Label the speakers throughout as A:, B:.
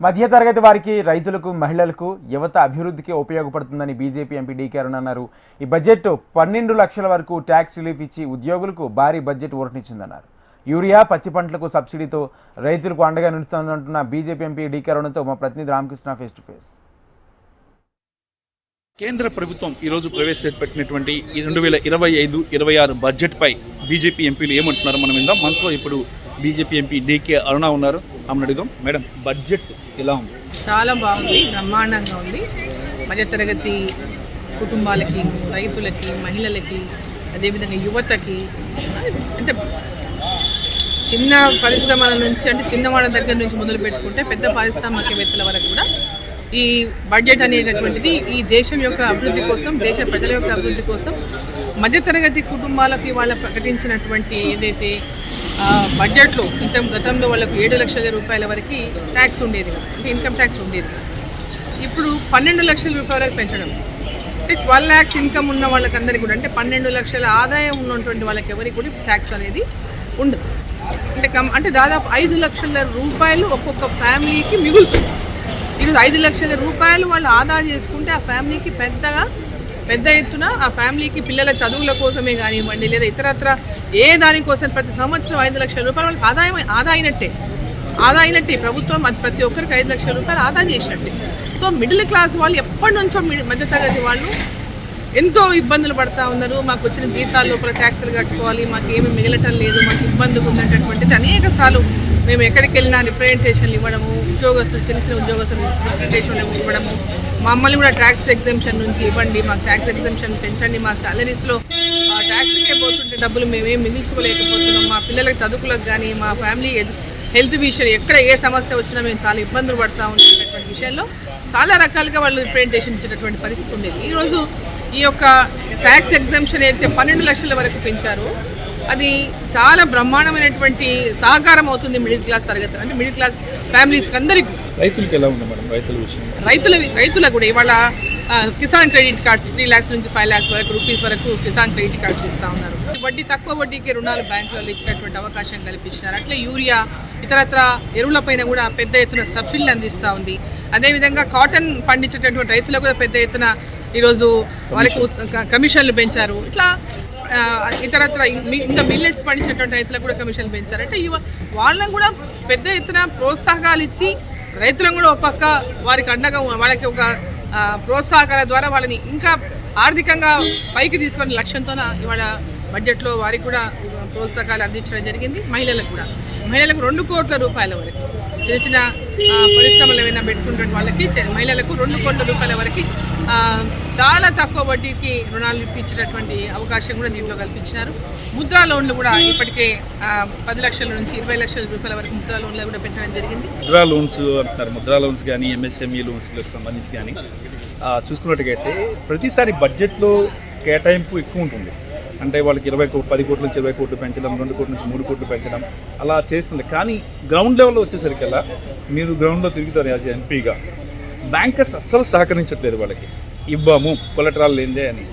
A: మధ్యతరగతి వారికి, రైతులకు, మహిళలకు, యువత అభివృద్ధికి ఉపయోగపడుతుందని బీజేపీ ఎంపీ డీకే అరుణ అన్నారు. ఈ బడ్జెట్ 12 లక్షల వరకు ట్యాక్స్ రిలీఫ్ ఇచ్చి ఉద్యోగులకు భారీ బడ్జెట్ ఊరటనిచ్చిందన్నారు. యూరియా, పత్తి పంటలకు సబ్సిడీతో రైతులకు అండగా నిలుస్తోందంటున్న బీజేపీ ఎంపీ డీకే అరుణతో మా ప్రతినిధి రామకృష్ణ ఫేస్ టు ఫేస్.
B: కేంద్ర ప్రభుత్వం ఈరోజు ప్రవేశపెట్టినటువంటి 2025-26 బడ్జెట్పై బీజేపీ ఎంపీలు ఏమంటున్నారో మనం విందాం. మనతో ఇప్పుడు బీజేపీ ఎంపీ డీకే అరుణ ఉన్నారు. ఆమెను అడుగుదాం. మేడం, బడ్జెట్ ఎలా ఉంది?
C: చాలా బాగుంది, బ్రహ్మాండంగా ఉంది. మధ్యతరగతి కుటుంబాలకి, రైతులకి, మహిళలకి, అదేవిధంగా యువతకి, అంటే చిన్న పరిశ్రమల నుంచి, అంటే చిన్నవాళ్ళ దగ్గర నుంచి మొదలు పెట్టుకుంటే పెద్ద పారిశ్రామికవేత్తల వరకు కూడా ఈ బడ్జెట్ అనేటటువంటిది ఈ దేశం యొక్క అభివృద్ధి కోసం, దేశ ప్రజల యొక్క అభివృద్ధి కోసం, మధ్యతరగతి కుటుంబాలకి వాళ్ళ ప్రకటించినటువంటి ఏదైతే బడ్జెట్లో గతంలో వాళ్ళకు 7 లక్షల రూపాయల వరకు ట్యాక్స్ ఉండేది కదా, అంటే ఇన్కమ్ ట్యాక్స్ ఉండేది కదా, ఇప్పుడు 12 లక్షల రూపాయలకు పెంచడం, అంటే 12 lakhs ఇన్కమ్ ఉన్న వాళ్ళకందరికీ కూడా, అంటే 12 లక్షల ఆదాయం ఉన్నటువంటి వాళ్ళకి ఎవరికి కూడా ట్యాక్స్ అనేది ఉండదు. అంటే దాదాపు 5 లక్షల రూపాయలు ఒక్కొక్క ఫ్యామిలీకి మిగులుతుంది. ఈరోజు 5 లక్షల రూపాయలు వాళ్ళు ఆదా చేసుకుంటే ఆ ఫ్యామిలీకి పెద్ద ఎత్తున, ఆ ఫ్యామిలీకి పిల్లల చదువుల కోసమే కానివ్వండి, లేదా ఇతరత్ర ఏ దానికోసం ప్రతి సంవత్సరం 5 లక్షల రూపాయలు వాళ్ళకి ఆదా అయినట్టే ప్రభుత్వం ప్రతి ఒక్కరికి 5 లక్షల రూపాయలు ఆదా చేసినట్టే. సో మిడిల్ క్లాస్ వాళ్ళు ఎప్పటి నుంచో మధ్యతరగతి వాళ్ళు ఎంతో ఇబ్బందులు పడుతూ ఉన్నారు. మాకు వచ్చిన జీతాల లోపల ట్యాక్సులు కట్టుకోవాలి, మాకు ఏమీ మిగలటం లేదు, మాకు ఇబ్బందిగా ఉందనేటటువంటిది అనేక సార్లు మేము ఎక్కడికి వెళ్ళినా రిప్రజెంటేషన్లు ఇవ్వడము, ఉద్యోగస్తులు, చిన్న ఉద్యోగస్తులు రిప్రజెంటేషన్లు ఇవ్వడము, మమ్మల్ని కూడా ట్యాక్స్ ఎగ్జంప్షన్ నుంచి ఇవ్వండి, మాకు ట్యాక్స్ ఎగ్జంప్షన్ పెంచండి, మా సాలరీస్లో ట్యాక్స్కే పోతుంటే డబ్బులు మేమేం మిగిల్చుకోలేకపోతున్నాం, మా పిల్లలకి చదువులకు కానీ, మా ఫ్యామిలీ హెల్త్ విషయం ఎక్కడ ఏ సమస్య వచ్చినా మేము చాలా ఇబ్బందులు పడుతూ ఉండేటటువంటి విషయంలో చాలా రకాలుగా వాళ్ళు రిప్రజెంటేషన్ ఇచ్చేటటువంటి పరిస్థితి ఉండేది. ఈరోజు ఈ యొక్క ట్యాక్స్ ఎగ్జంప్షన్ అయితే 12 లక్షల వరకు పెంచారు. అది చాలా బ్రహ్మాండమైనటువంటి సహకారం అవుతుంది మిడిల్ క్లాస్ తరగతి, అంటే మిడిల్ క్లాస్ ఫ్యామిలీస్కి అందరికీ.
B: రైతులకు ఎలా ఉంది మేడం?
C: రైతులకు కూడా ఇవాళ కిసాన్ క్రెడిట్ కార్డ్స్ 3 lakhs నుంచి 5 lakhs వరకు రూపీస్ వరకు కిసాన్ క్రెడిట్ కార్డ్స్ ఇస్తూ ఉన్నారు. తక్కువ వడ్డీకి రుణాలు బ్యాంకులలో ఇచ్చినటువంటి అవకాశం కల్పించినారు. అట్లే యూరియా, ఇతరత్ర ఎరువులపైన కూడా పెద్ద ఎత్తున సబ్సిడీలు అందిస్తూ ఉంది. అదేవిధంగా కాటన్ పండించేటటువంటి రైతులకు కూడా పెద్ద ఎత్తున ఈరోజు వాళ్ళకి కమిషన్లు పెంచారు. ఇట్లా ఇతరత్ర ఇంకా మిల్లెట్స్ పండించేటువంటి రైతులకు కూడా కమిషన్లు పెంచారు. అంటే వాళ్ళని కూడా పెద్ద ఎత్తున ప్రోత్సాహకాలు ఇచ్చి రైతులను కూడా ఒక పక్క వారికి అండగా, వాళ్ళకి ఒక ప్రోత్సాహకాల ద్వారా వాళ్ళని ఇంకా ఆర్థికంగా పైకి తీసుకునే లక్ష్యంతో ఇవాళ బడ్జెట్లో వారికి కూడా ప్రోత్సాహకాలు అందించడం జరిగింది. మహిళలకు 2 కోట్ల రూపాయల వరకు, చిన్న పరిశ్రమలు ఏమైనా పెట్టుకుంటున్న వాళ్ళకి మహిళలకు 2 కోట్ల రూపాయల వరకు చాలా తక్కువ వడ్డీకి రుణాలు ఇప్పించేటటువంటి అవకాశం కూడా దీంట్లో కల్పించినారు. ముద్రా లోన్లు కూడా ఇప్పటికే 10 లక్షల నుంచి 20 లక్షల రూపాయల వరకు ముద్రా లోన్లు కూడా పెట్టడం జరిగింది.
B: ముద్రా లోన్స్ అంటున్నారు. ముద్రా లోన్స్ కానీ, ఎంఎస్ఎంఈ లోన్స్లకు సంబంధించి కానీ చూసుకున్నట్టుగైతే ప్రతిసారి బడ్జెట్లో కేటాయింపు ఎక్కువ ఉంటుంది. అంటే వాళ్ళకి 10 కోట్ల నుంచి 20 కోట్లు పెంచడం, 2 కోట్ల నుంచి 3 కోట్లు పెంచడం అలా చేస్తుంది. కానీ గ్రౌండ్ లెవెల్లో వచ్చేసరికల్లా మీరు గ్రౌండ్లో తిరుగుతారు యాజ్ ఎంపీగా, బ్యాంకర్స్ అస్సలు సహకరించట్లేదు. వాళ్ళకి ఇవ్వము, కొలటరాలు లేదే అని.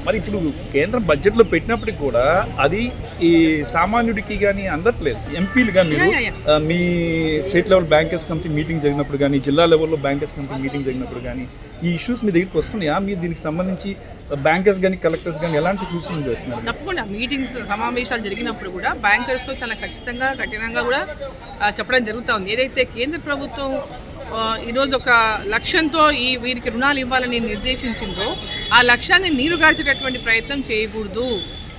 B: మరి ఇప్పుడు కేంద్రం బడ్జెట్లో పెట్టినప్పటికి కూడా అది ఈ సామాన్యుడికి కానీ అందట్లేదు. ఎంపీలుగా మీరు మీ state level bankers committee meeting జరిగినప్పుడు కానీ, జిల్లా లెవెల్లో బ్యాంకర్స్ కమిటీ మీటింగ్ జరిగినప్పుడు కానీ ఈ ఇష్యూస్ మీ దగ్గరికి వస్తున్నాయా? మీరు దీనికి సంబంధించి బ్యాంకర్స్ కానీ, కలెక్టర్స్ కానీ ఎలాంటి సూచనలు చేస్తున్నారు?
C: తప్పకుండా మీటింగ్స్, సమావేశాలు జరిగినప్పుడు కూడా బ్యాంకర్స్తో చాలా ఖచ్చితంగా, కఠినంగా కూడా చెప్పడం జరుగుతూ ఉంది. ఏదైతే కేంద్ర ప్రభుత్వం ఈరోజు ఒక లక్ష్యంతో వీరికి రుణాలు ఇవ్వాలని నిర్దేశించిందో ఆ లక్ష్యాన్ని నీరుగార్చేటటువంటి ప్రయత్నం చేయకూడదు.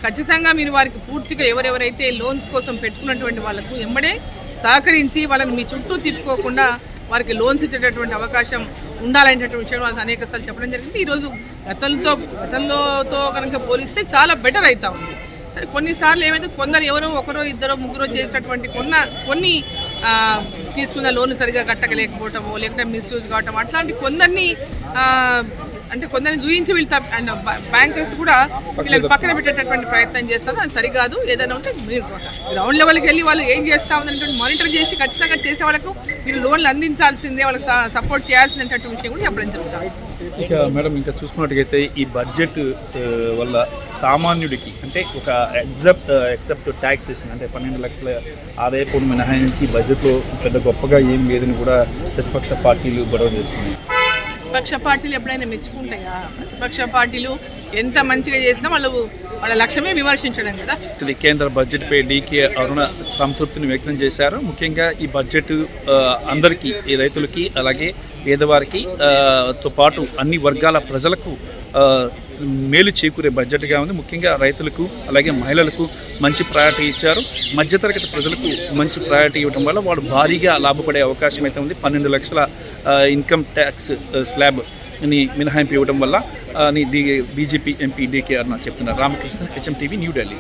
C: ఖచ్చితంగా మీరు వారికి పూర్తిగా ఎవరెవరైతే లోన్స్ కోసం పెట్టుకున్నటువంటి వాళ్ళకు ఎంబడే సహకరించి వాళ్ళని మీ చుట్టూ తిప్పుకోకుండా వారికి లోన్స్ ఇచ్చేటటువంటి అవకాశం ఉండాలనేటటువంటి విషయం వాళ్ళకి అనేక సార్లు చెప్పడం జరిగింది. ఈరోజు గతంలోతో కనుక పోలిస్తే చాలా బెటర్ అవుతా ఉంది. సరే, కొన్నిసార్లు ఏమైతే ఎవరో ఒకరో ఇద్దరో ముగ్గురో చేసినటువంటి కొన్ని తీసుకున్న లోన్లు సరిగా కట్టలేకపోవటము, లేకుంటే మిస్యూజ్ కావటం, అట్లాంటి కొందరిని అంటే కొందరిని చూయించి వీళ్ళు అండ్ బ్యాంకర్స్ కూడా వీళ్ళని పక్కన పెట్టేటటువంటి ప్రయత్నం చేస్తారు. అది సరికాదు. ఏదైనా ఉంటే మీరు గ్రౌండ్ లెవెల్కి వెళ్ళి వాళ్ళు ఏం చేస్తా ఉందనేటువంటి మానిటర్ చేసి ఖచ్చితంగా చేసే వాళ్ళకు మీరు లోన్లు అందించాల్సిందే, వాళ్ళకి సపోర్ట్ చేయాల్సినటువంటి విషయం కూడా చెప్పడం జరుగుతుంది.
B: ఇక మేడం ఇంకా చూసుకున్నట్టుగైతే ఈ బడ్జెట్ వల్ల సామాన్యుడికి అంటే ఒక ఎక్సెప్ట్ ట్యాక్సేషన్ అంటే 12 లక్షల ఆదాయ పన్ను మినహాయించి బడ్జెట్లో పెద్ద గొప్పగా ఏం లేదని కూడా ప్రతిపక్ష పార్టీలు గొడవ చేస్తున్నాయి.
C: ప్రతిపక్ష పార్టీలు ఎప్పుడైనా మెచ్చుకుంటాయా? ప్రతిపక్ష పార్టీలు ఎంత మంచిగా చేసినా వాళ్ళ లక్ష్యమే విమర్శించడం కదా.
B: కేంద్ర బడ్జెట్పై డీకే అరుణ సంతృప్తిని వ్యక్తం చేశారు. ముఖ్యంగా ఈ బడ్జెట్ అందరికీ, ఈ రైతులకి అలాగే పేదవారికి తో పాటు అన్ని వర్గాల ప్రజలకు మేలు చేకూరే బడ్జెట్గా ఉంది. ముఖ్యంగా రైతులకు అలాగే మహిళలకు మంచి ప్రయారిటీ ఇచ్చారు. మధ్యతరగతి ప్రజలకు మంచి ప్రయారిటీ ఇవ్వడం వల్ల వాడు భారీగా లాభపడే అవకాశం అయితే ఉంది. 12 లక్షల ఇన్కమ్ ట్యాక్స్ స్లాబ్ని మినహాయింపు ఇవ్వడం వల్ల బీజేపీ ఎంపీ డీకే అరుణ చెప్తున్నారు. Ramakrishna, HM TV, New Delhi.